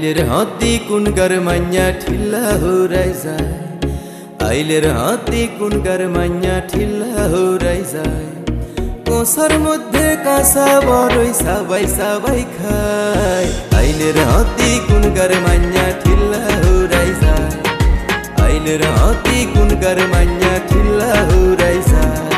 আইলের হাতি কোন গরমাইয়া ঠিলা হুরাই যায় আইলের হাতি কোন গরমাইয়া ঠিলা হুরাই যায় কোসার মধ্যে কাঁচা বড়ই সবাই সবাই খায় আইলের হাতি কোন গরমাইয়া ঠিলা হুরাই যায় আইলের হাতি কোন গরমাইয়া ঠিলা হুরাই যায়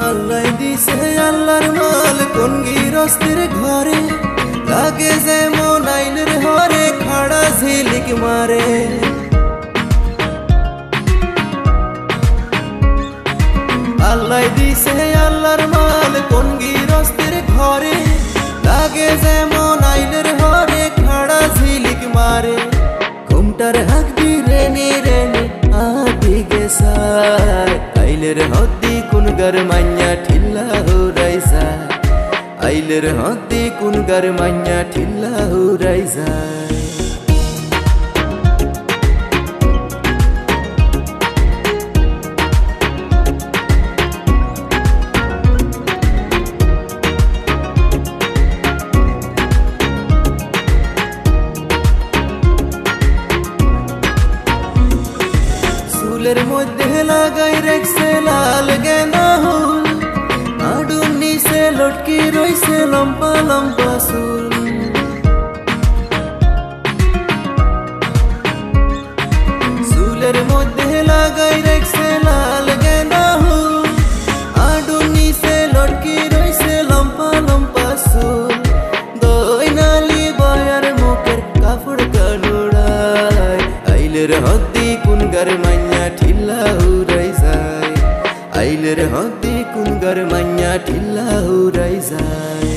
আল্লাহ দিছে আল্লাহর মাল কোন গিরস্তের ঘরে লাগে যেমন আইলের হরে খাড়া ঝিলিক মারে আল্লাহ দিছে আল্লাহর মাল কোন গিরস্তের ঘরে লাগে যেমন আইলের হরে খাড়া ঝিলিক মারে ঘুমটার হাক দি রেনে রেনে আদি গেছায় আইলের হাতি কোন গরমাইয়া ঠিলা হুরাই যায় আইলের হাতি কোন গরমাইয়া ঠিলা হুরাই যায় চুলের মধ্যে লাগাই রেখছে লাল গেঁদা ফুল আডুর নিচে লটকি রইছে লম্বা লম্বা চুল চুলের মধ্যে লাগাই রেখছে লাল গেঁদা ফুল আডুর নিচে লটকি রইছে লম্বা লম্বা চুল দই নালি বয়ার মুখের কাপড় কানুড়ায় আইলের হাতি কোন গরমাইয়া ঠিলা হুরাই যায় আইলের হাতি কোন গরমাইয়া ঠিলা হুরাই যায়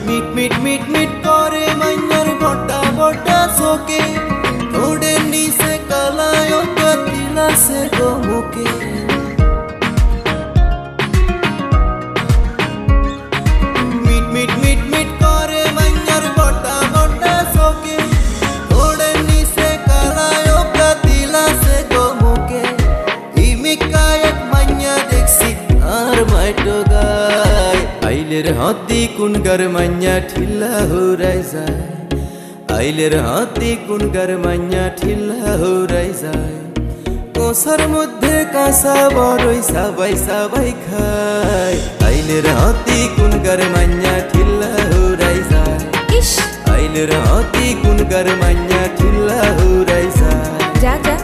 মিট মিট মিট মিট করে মাইয়ার বড়া বড়া চোখে ঠোঁটের নিচে কালায় তিলা সে গো মুখে মিট মিট মিট মিট করে মাইয়ার বড়া বড়া চোখে ঠোঁটের নিচে কালায় তিলা সে গো মুখে ইমিকায় মাইয়া দেখছি আর মাইটো গায় আইলের হাতি কোন গরমাইয়া ঠিলা হুরাই যায় আইলের হাতি কোন গরমাইয়া ঠিলা হুরাই যায় কোসার মধ্যে কাঁচা বড়ই সবাই সবাই খায় আইলের হাতি কোন গরমাইয়া ঠিলা হুরাই যায় আইলের হাতি কোন গরমাইয়া ঠিলা হুরাই যায় যা যা